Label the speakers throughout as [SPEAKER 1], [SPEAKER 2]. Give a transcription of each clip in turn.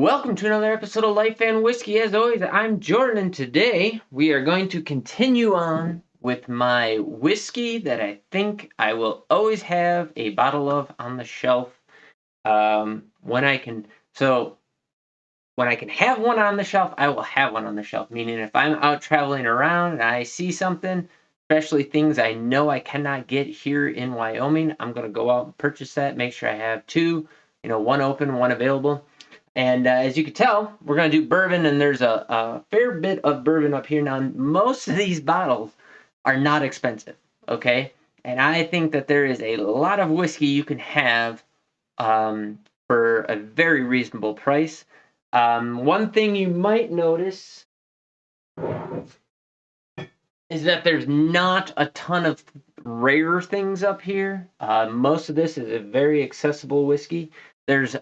[SPEAKER 1] Welcome to another episode of Life and Whiskey. As always, I'm Jordan, and today we are going to continue on with my whiskey that I think I will always have a bottle of on the shelf. When I can, so when I can have one on the shelf, I will have one on the shelf. Meaning, if I'm out traveling around and I see something, especially things I know I cannot get here in Wyoming, I'm gonna go out and purchase that. Make sure I have two, one open, one available. And as you can tell, we're going to do bourbon, and there's a fair bit of bourbon up here. Now, most of these bottles are not expensive, okay? And I think that there is a lot of whiskey you can have for a very reasonable price. One thing you might notice is that there's not a ton of rare things up here. Most of this is a very accessible whiskey. There's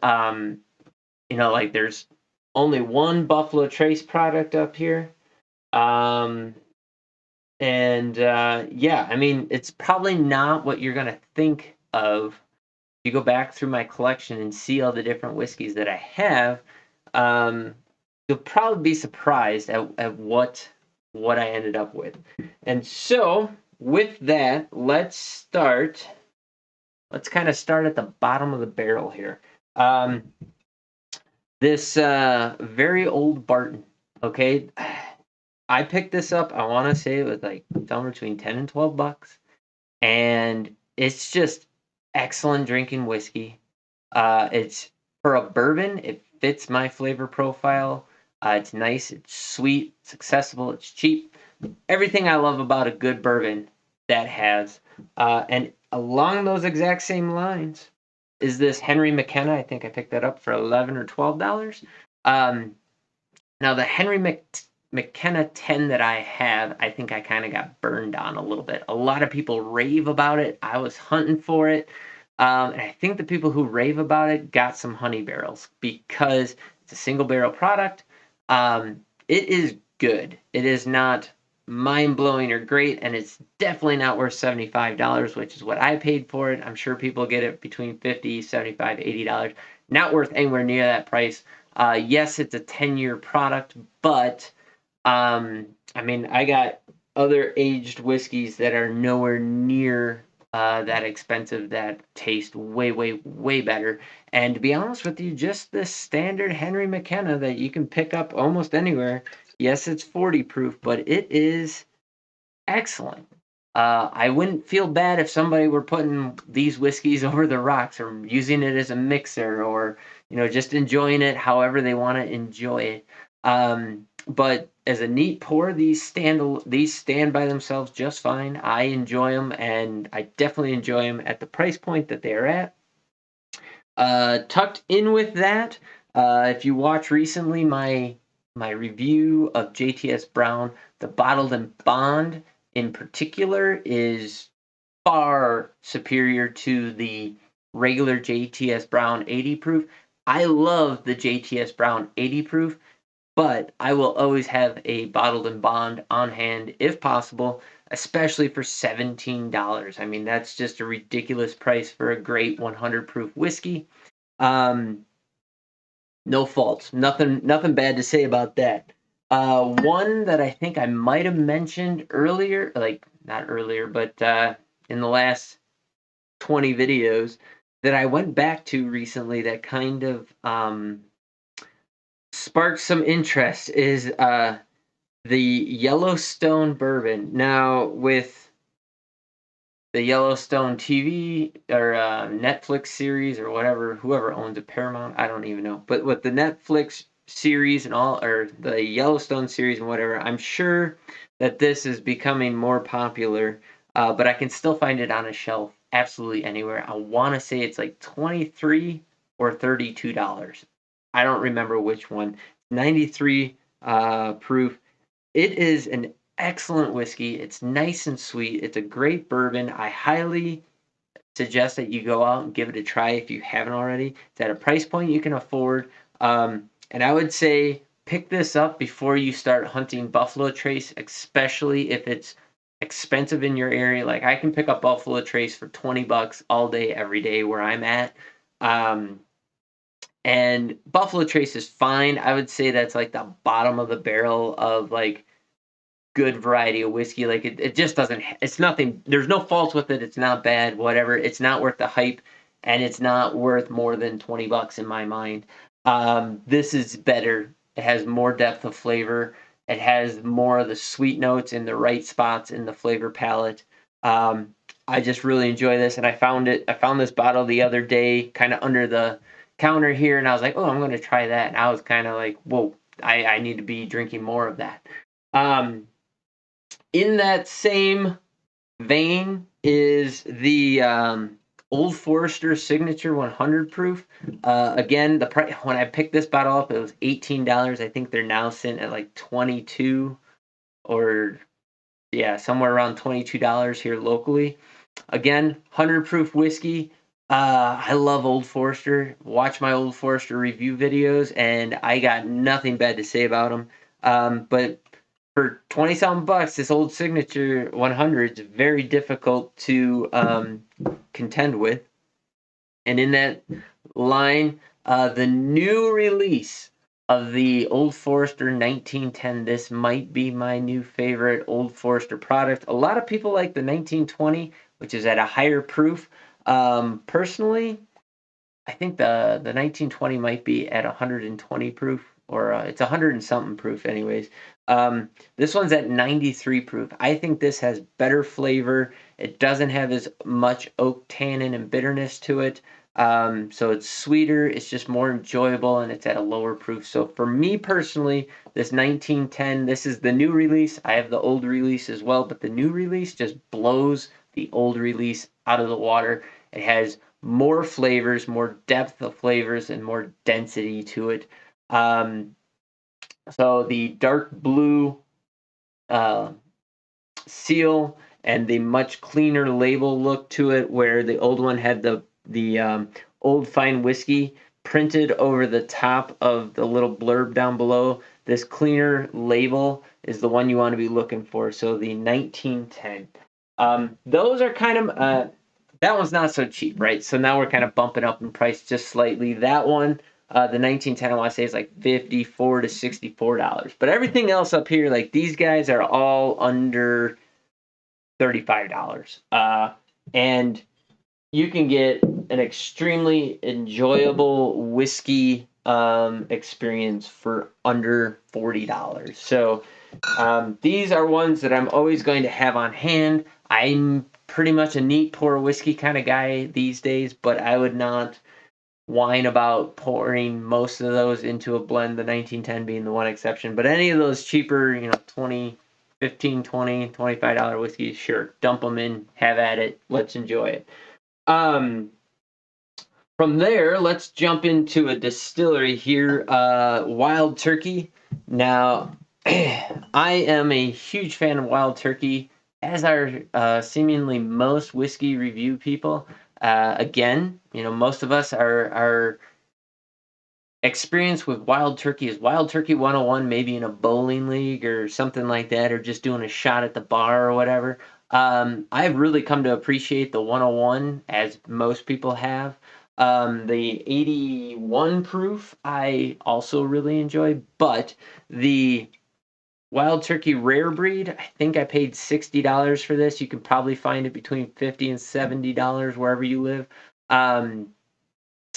[SPEAKER 1] there's only one Buffalo Trace product up here. It's probably not what you're going to think of. If you go back through my collection and see all the different whiskeys that I have, you'll probably be surprised at what I ended up with. And so, with that, let's kind of start at the bottom of the barrel here. This very old Barton, okay? I picked this up, I want to say it was like somewhere between 10 and 12 bucks. And it's just excellent drinking whiskey. It's for a bourbon, it fits my flavor profile. It's nice, it's sweet, it's accessible, it's cheap. Everything I love about a good bourbon that has. And along those exact same lines is this Henry McKenna. I think I picked that up for $11 or $12. Now the Henry McKenna 10 that I have, I think I kind of got burned on a little bit. A lot of people rave about it. I was hunting for it. And I think the people who rave about it got some honey barrels because it's a single barrel product. It is good. It is not mind-blowing or great, and it's definitely not worth $75, which is what I paid for it. I'm sure people get it between $50, $75, $80. Not worth anywhere near that price. Yes, it's a 10-year product, but I got other aged whiskeys that are nowhere near that expensive that taste way, way, way better. And to be honest with you, just this standard Henry McKenna that you can pick up almost anywhere. Yes, it's 40 proof, but it is excellent. I wouldn't feel bad if somebody were putting these whiskeys over the rocks or using it as a mixer or, just enjoying it however they want to enjoy it. But as a neat pour, these stand by themselves just fine. I enjoy them, and I definitely enjoy them at the price point that they're at. Tucked in with that, if you watch recently my review of JTS Brown, the bottled and bond in particular is far superior to the regular JTS Brown 80 proof. I love the JTS Brown 80 proof, but I will always have a bottled and bond on hand if possible, especially for $17. I mean, that's just a ridiculous price for a great 100 proof whiskey. No faults. Nothing bad to say about that. One that I think I might have mentioned earlier, like not earlier, but in the last 20 videos that I went back to recently that kind of sparked some interest is the Yellowstone bourbon. Now, with the Yellowstone TV or Netflix series or whatever, whoever owns it, Paramount, I don't even know. But with the Netflix series and all, or the Yellowstone series and whatever, I'm sure that this is becoming more popular, but I can still find it on a shelf absolutely anywhere. I want to say it's like $23 or $32. I don't remember which one. 93 proof. It is an excellent whiskey. It's nice and sweet. It's a great bourbon. I highly suggest that you go out and give it a try if you haven't already. It's at a price point you can afford. And I would say pick this up before you start hunting Buffalo Trace, especially if it's expensive in your area. Like I can pick up Buffalo Trace for $20 all day, every day where I'm at. And Buffalo Trace is fine. I would say that's like the bottom of the barrel of like good variety of whiskey. Like it just doesn't. It's nothing. There's no faults with it. It's not bad. Whatever. It's not worth the hype, and it's not worth more than $20 in my mind. This is better. It has more depth of flavor. It has more of the sweet notes in the right spots in the flavor palette. Um, I just really enjoy this, and I found it. I found this bottle the other day, kind of under the counter here, and I was like, "Oh, I'm going to try that." And I was kind of like, "Whoa, I need to be drinking more of that." Um, in that same vein is the Old Forester Signature 100 proof. Again, the price when I picked this bottle up, it was $18. I think they're now sitting at like 22 or yeah, somewhere around $22 here locally. Again, 100 proof whiskey. I love Old Forester. Watch my Old Forester review videos, and I got nothing bad to say about them. But for 20 something bucks, this old Signature 100 is very difficult to contend with. And in that line, the new release of the Old Forester 1910. This might be my new favorite Old Forester product. A lot of people like the 1920, which is at a higher proof. Personally, I think the 1920 might be at 120 proof, or it's 100 and something proof, anyways. This one's at 93 proof. I think this has better flavor. It doesn't have as much oak tannin and bitterness to it. So it's sweeter, it's just more enjoyable, and it's at a lower proof. So for me personally, this 1910, this is the new release. I have the old release as well, but the new release just blows the old release out of the water. It has more flavors, more depth of flavors, and more density to it. Um, so the dark blue uh, seal and the much cleaner label look to it, where the old one had the old fine whiskey printed over the top of the little blurb down below. This cleaner label is the one you want to be looking for. So the 1910. Those are kind of that one's not so cheap, right? So now we're kind of bumping up in price just slightly. That one, the 1910, I want to say is like $54 to $64. But everything else up here, like these guys are all under $35. And you can get an extremely enjoyable whiskey experience for under $40. So these are ones that I'm always going to have on hand. I'm pretty much a neat pour whiskey kind of guy these days, but I would not whine about pouring most of those into a blend, the 1910 being the one exception. But any of those cheaper, 20, 15, 20, $25 whiskeys, sure, dump them in, have at it, let's enjoy it. From there, let's jump into a distillery here, Wild Turkey. Now, I am a huge fan of Wild Turkey, as are seemingly most whiskey review people. Again, most of us are experience with Wild Turkey is Wild Turkey 101, maybe in a bowling league or something like that, or just doing a shot at the bar or whatever. I've really come to appreciate the 101, as most people have. The 81 proof I also really enjoy, but the Wild Turkey Rare Breed, I think I paid $60 for this. You can probably find it between $50 and $70 wherever you live.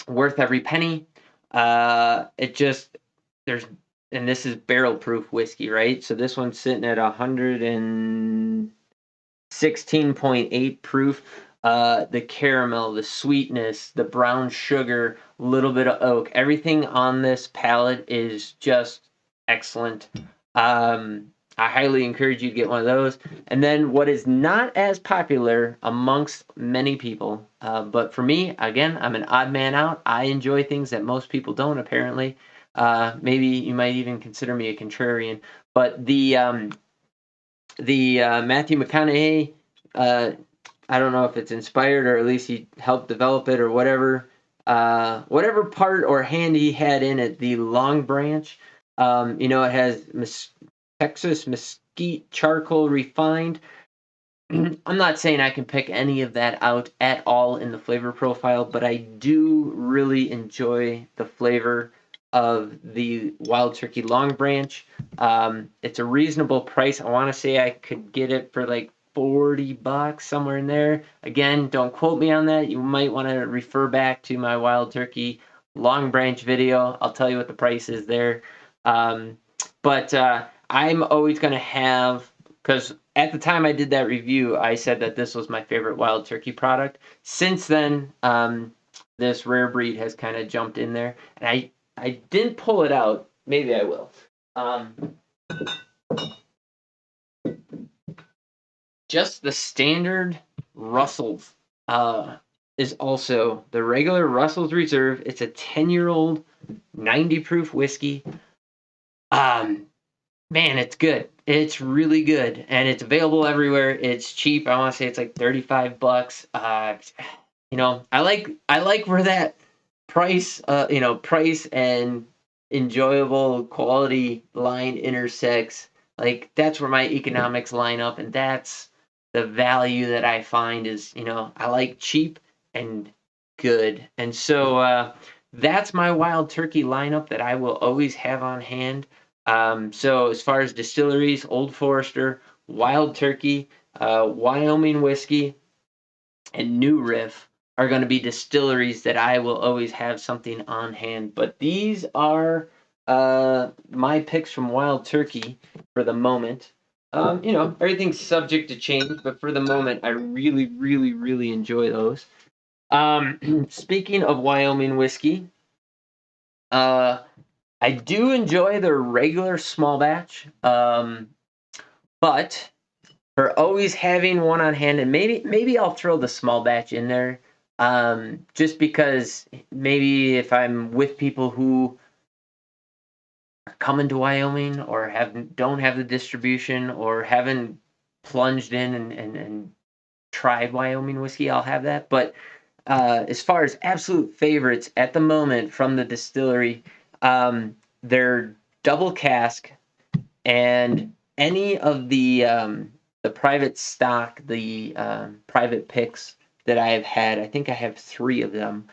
[SPEAKER 1] Worth every penny. It just there's and this is barrel proof whiskey, right? So this one's sitting at 116.8 proof. The caramel, the sweetness, the brown sugar, a little bit of oak, everything on this palate is just excellent. I highly encourage you to get one of those. And then what is not as popular amongst many people, but for me, again, I'm an odd man out. I enjoy things that most people don't, apparently. Maybe you might even consider me a contrarian. But the Matthew McConaughey, I don't know if it's inspired or at least he helped develop it or whatever. Whatever part or hand he had in it, the Long Branch. It has Texas mesquite charcoal refined. I'm not saying I can pick any of that out at all in the flavor profile, but I do really enjoy the flavor of the Wild Turkey Long Branch. It's a reasonable price. I want to say I could get it for like $40, somewhere in there. Again, don't quote me on that. You might want to refer back to my Wild Turkey Long Branch video. I'll tell you what the price is there. But I'm always going to have, because at the time I did that review, I said that this was my favorite Wild Turkey product. Since then, this rare breed has kind of jumped in there, and I didn't pull it out. Maybe I will. Just the standard Russell's is also the regular Russell's Reserve. It's a 10-year-old 90 proof whiskey. Man, it's good. It's really good, and it's available everywhere. It's cheap. I want to say it's like $35. I like where that price and enjoyable quality line intersects. Like that's where my economics line up, and that's the value that I find is, I like cheap and good. And so that's my Wild Turkey lineup that I will always have on hand. So as far as distilleries, Old Forester, Wild Turkey, Wyoming Whiskey, and New Riff are going to be distilleries that I will always have something on hand. But these are my picks from Wild Turkey for the moment. Everything's subject to change, but for the moment, I really, really, really enjoy those. Speaking of Wyoming whiskey, I do enjoy the regular small batch, but for always having one on hand, and maybe I'll throw the small batch in there, just because maybe if I'm with people who are coming to Wyoming or don't have the distribution or haven't plunged in and tried Wyoming whiskey, I'll have that. But as far as absolute favorites at the moment from the distillery, they're double cask, and any of the private stock, the private picks that I have had. I think I have 3 of them.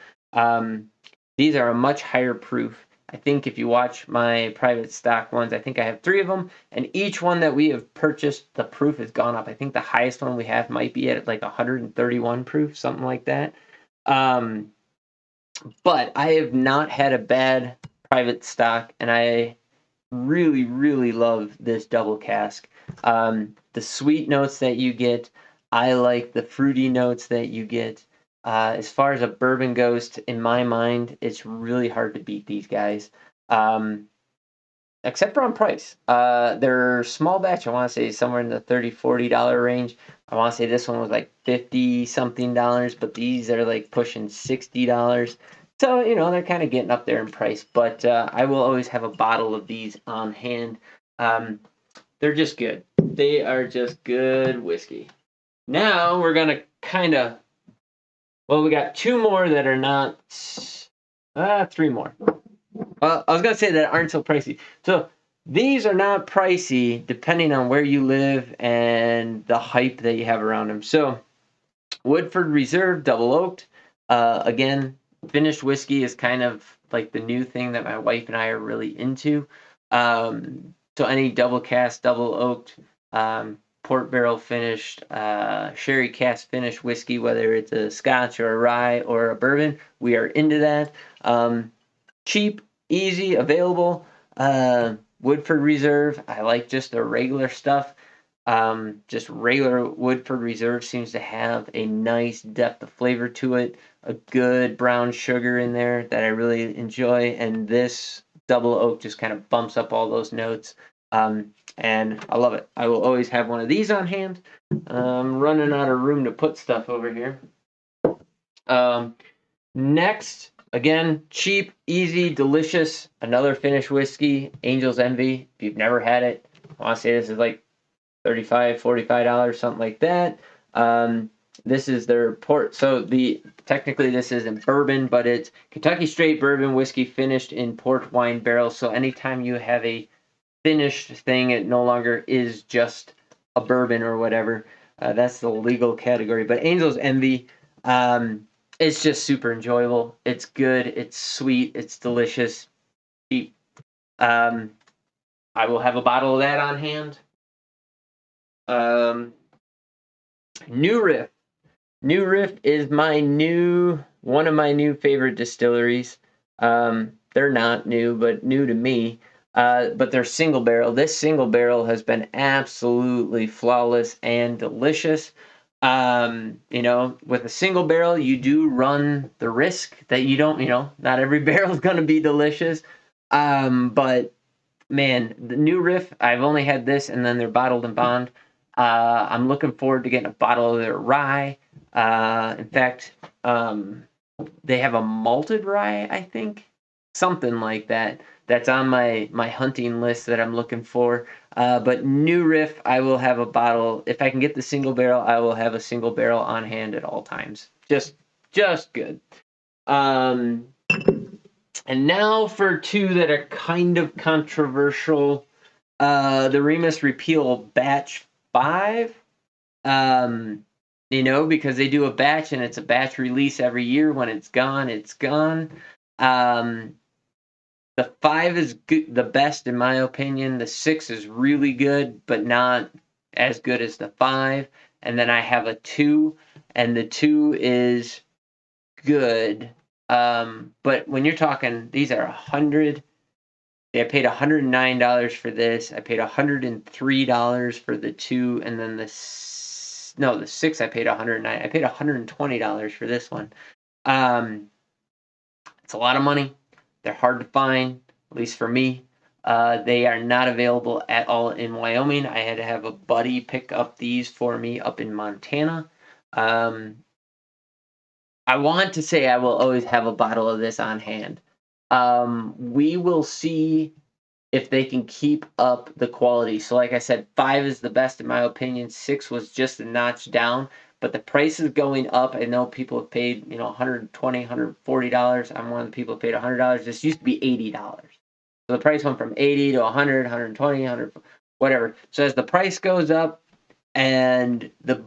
[SPEAKER 1] These are a much higher proof. I think if you watch my private stock ones, I think I have 3 of them, and each one that we have purchased, the proof has gone up. I think the highest one we have might be at like 131 proof, something like that. But I have not had a bad private stock, and I really, really love this double cask. The sweet notes that you get, I like the fruity notes that you get. As far as a bourbon goes, in my mind, it's really hard to beat these guys. Except for on price. Their small batch, I want to say somewhere in the $30-$40 range. I want to say this one was like 50 something dollars, but these are like pushing $60. So, they're kind of getting up there in price, but I will always have a bottle of these on hand. They're just good. They are just good whiskey. Now we're going to we got 2 more that are not, 3 more. Well, I was going to say that aren't so pricey. So these are not pricey depending on where you live and the hype that you have around them. So Woodford Reserve Double Oaked. Again, finished whiskey is kind of like the new thing that my wife and I are really into. So any double cask, double oaked, port barrel finished, sherry cask finished whiskey, whether it's a Scotch or a rye or a bourbon, we are into that. Cheap, easy, available. Woodford Reserve, I like just the regular stuff. Just regular Woodford Reserve seems to have a nice depth of flavor to it, a good brown sugar in there that I really enjoy, and this double oak just kind of bumps up all those notes, and I love it. I will always have one of these on hand. I'm running out of room to put stuff over here. Next, again, cheap, easy, delicious, another finished whiskey, Angel's Envy. If you've never had it, I want to say this is like $35, $45, something like that. This is their port. So technically this isn't bourbon, but it's Kentucky straight bourbon whiskey finished in port wine barrels. So anytime you have a finished thing, it no longer is just a bourbon or whatever. That's the legal category. But Angel's Envy, it's just super enjoyable. It's good. It's sweet. It's delicious. Cheap. Um, I will have a bottle of that on hand. New Riff. New Riff is one of my new favorite distilleries. They're not new, but new to me. But they're single barrel. This single barrel has been absolutely flawless and delicious. With a single barrel, you do run the risk that you don't, not every barrel is going to be delicious. But man, the New Riff, I've only had this and then they're bottled and bond. I'm looking forward to getting a bottle of their rye. In fact, they have a malted rye, I think, something like that. That's on my hunting list that I'm looking for. But New Riff, I will have a bottle. If I can get the single barrel, I will have a single barrel on hand at all times. Just good. And now for two that are kind of controversial. The Remus Repeal Batch 5. Because they do a batch and it's a batch release every year. When it's gone, it's gone. The 5 is good, the best in my opinion. The 6 is really good, but not as good as the 5. And then I have a 2, and the 2 is good. But when you're talking, these are 100. I paid $109 for this. I paid $103 for the 2, and then the 6 I paid $109. I paid $120 for this one. It's a lot of money. They're hard to find, at least for me. They are not available at all in Wyoming. I had to have a buddy pick up these for me up in Montana. I want to say I will always have a bottle of this on hand. We will see if they can keep up the quality. So like I said, 5 is the best in my opinion. 6 was just a notch down, but the price is going up. I know people have paid, $120, $140. I'm one of the people who paid $100. This used to be $80. So the price went from 80 to 100, 120, 100, whatever. So as the price goes up and the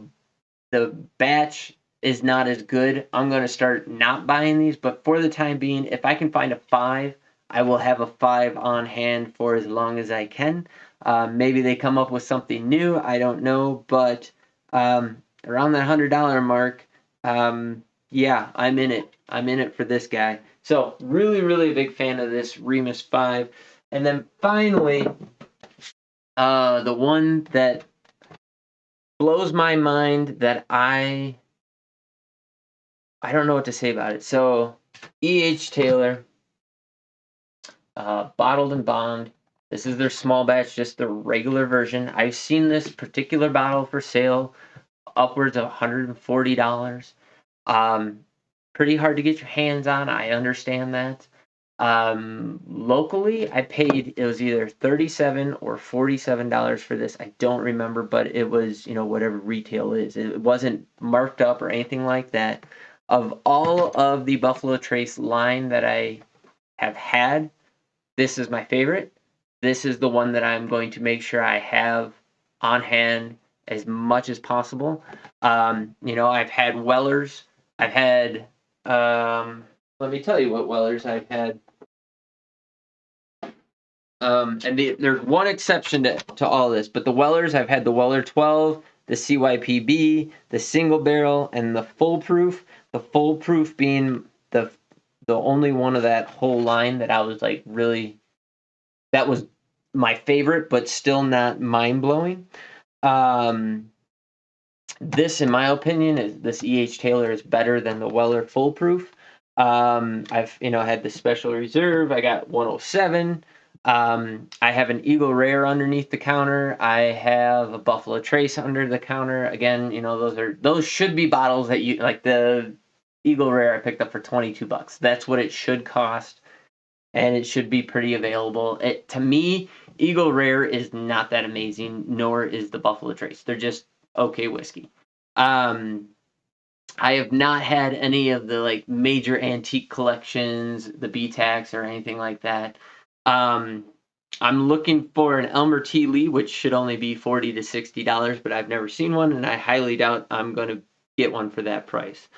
[SPEAKER 1] batch is not as good, I'm going to start not buying these. But for the time being, if I can find a 5, I will have a 5 on hand for as long as I can. Maybe they come up with something new. I don't know. But around that $100 mark, yeah, I'm in it. I'm in it for this guy. So really, really a big fan of this Remus 5. And then finally, the one that blows my mind that I don't know what to say about it. So E.H. Taylor, bottled and bond. This is their small batch, just the regular version. I've seen this particular bottle for sale upwards of $140. Pretty hard to get your hands on. I understand that. Locally, I paid, it was either $37 or $47 for this. I don't remember, but it was, whatever retail is. It wasn't marked up or anything like that. Of all of the Buffalo Trace line that I have had, this is my favorite. This is the one that I'm going to make sure I have on hand as much as possible. I've had Wellers. I've had, let me tell you what Wellers I've had. There's one exception to all this, but the Wellers, I've had the Weller 12, the CYPB, the single barrel, and the full proof. The full proof being the only one of that whole line that I was like really, that was my favorite, but still not mind blowing. This, in my opinion, this E.H. Taylor is better than the Weller full proof. I've had the special reserve. I got 107. I have an Eagle Rare underneath the counter. I have a Buffalo Trace under the counter. Again, those should be bottles that you like. The Eagle Rare I picked up for $22. That's what it should cost, and it should be pretty available. To me, Eagle Rare is not that amazing, nor is the Buffalo Trace. They're just okay whiskey. I have not had any of the major antique collections, the BTACs or anything like that. I'm looking for an Elmer T. Lee, which should only be $40 to $60, but I've never seen one, and I highly doubt I'm going to get one for that price.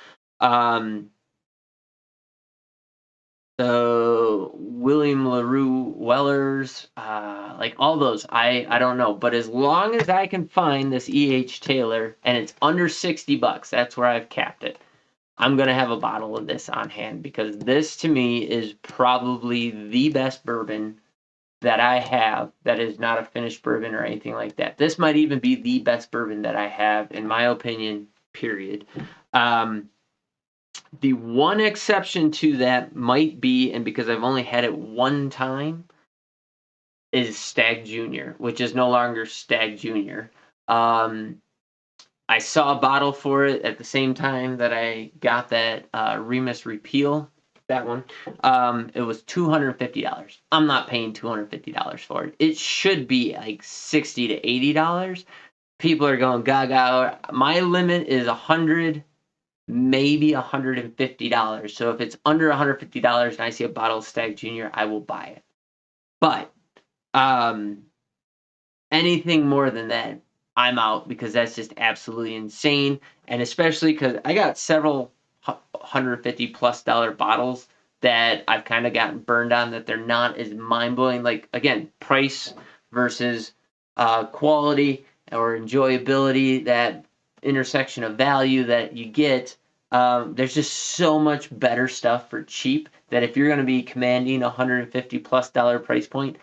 [SPEAKER 1] So William LaRue Wellers, like all those, I don't know, but as long as I can find this E.H. Taylor and it's under $60, that's where I've capped it. I'm gonna have a bottle of this on hand because this to me is probably the best bourbon that I have that is not a finished bourbon or anything like that. This might even be the best bourbon that I have, in my opinion, period. The one exception to that might be, and because I've only had it one time, is Stag Junior, which is no longer Stag Junior. I saw a bottle for it at the same time that I got that Remus Repeal, that one. It was $250. I'm not paying $250 for it. It should be like $60 to $80. People are going gaga. My limit is $100, maybe $150. So if it's under $150 and I see a bottle of Stag Junior, I will buy it. But anything more than that, I'm out because that's just absolutely insane. And especially because I got several $150+ bottles that I've kind of gotten burned on, that they're not as mind blowing. Like, again, price versus quality or enjoyability, that intersection of value that you get. There's just so much better stuff for cheap that if you're going to be commanding $150+ price point,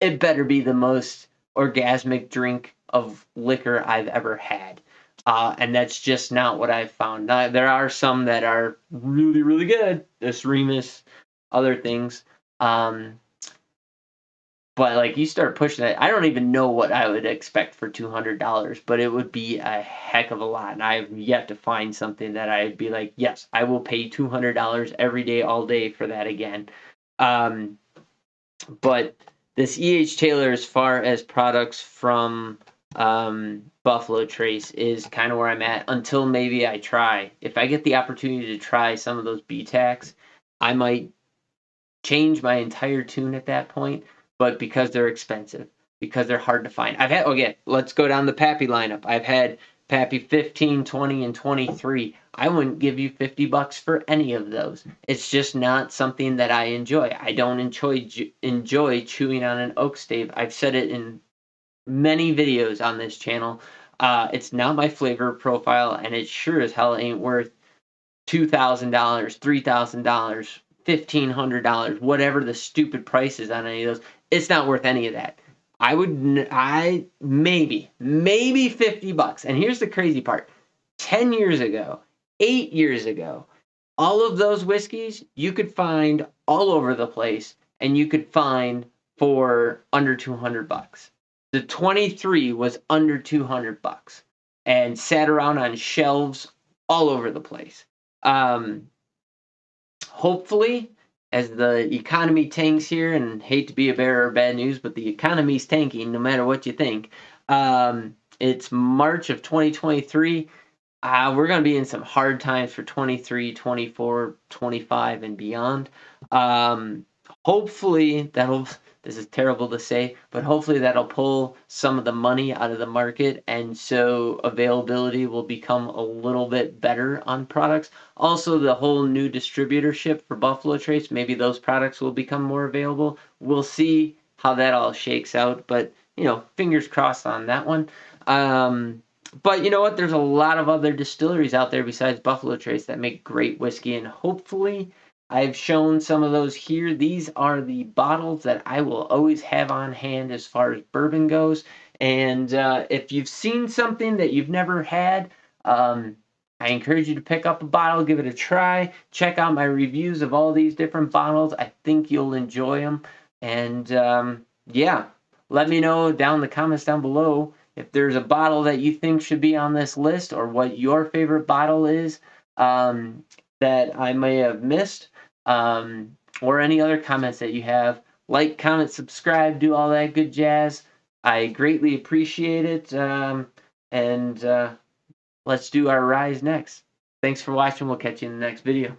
[SPEAKER 1] it better be the most orgasmic drink of liquor I've ever had. And that's just not what I've found. Now, there are some that are really, really good. This Remus, other things. But like you start pushing it, I don't even know what I would expect for $200, but it would be a heck of a lot. And I've yet to find something that I'd be like, yes, I will pay $200 every day, all day for that again. But this E.H. Taylor, as far as products from Buffalo Trace, is kind of where I'm at until maybe I try. If I get the opportunity to try some of those BTACs, I might change my entire tune at that point. But because they're expensive, because they're hard to find. I've had, okay, let's go down the Pappy lineup. I've had Pappy 15, 20, and 23. I wouldn't give you $50 for any of those. It's just not something that I enjoy. I don't enjoy chewing on an oak stave. I've said it in many videos on this channel. It's not my flavor profile, and it sure as hell ain't worth $2,000, $3,000, $1,500, whatever the stupid price is on any of those. It's not worth any of that. I maybe $50. And here's the crazy part: 10 years ago, 8 years ago, all of those whiskeys you could find all over the place, and you could find for under $200. The 23 was under $200 and sat around on shelves all over the place. Hopefully, as the economy tanks here, and hate to be a bearer of bad news, but the economy's tanking no matter what you think. It's March of 2023. We're going to be in some hard times for 23, 24, 25, and beyond. Hopefully this is terrible to say, but hopefully that'll pull some of the money out of the market, and so availability will become a little bit better on products. Also, the whole new distributorship for Buffalo Trace, maybe those products will become more available. We'll see how that all shakes out, but fingers crossed on that one. But you know what? There's a lot of other distilleries out there besides Buffalo Trace that make great whiskey, and hopefully I've shown some of those here. These are the bottles that I will always have on hand as far as bourbon goes. And if you've seen something that you've never had, I encourage you to pick up a bottle, give it a try. Check out my reviews of all these different bottles. I think you'll enjoy them. And yeah, let me know down in the comments down below if there's a bottle that you think should be on this list, or what your favorite bottle is that I may have missed, or any other comments that you have. Like, comment, subscribe, do all that good jazz. I greatly appreciate it. And let's do our rise next. Thanks for watching. We'll catch you in the next video.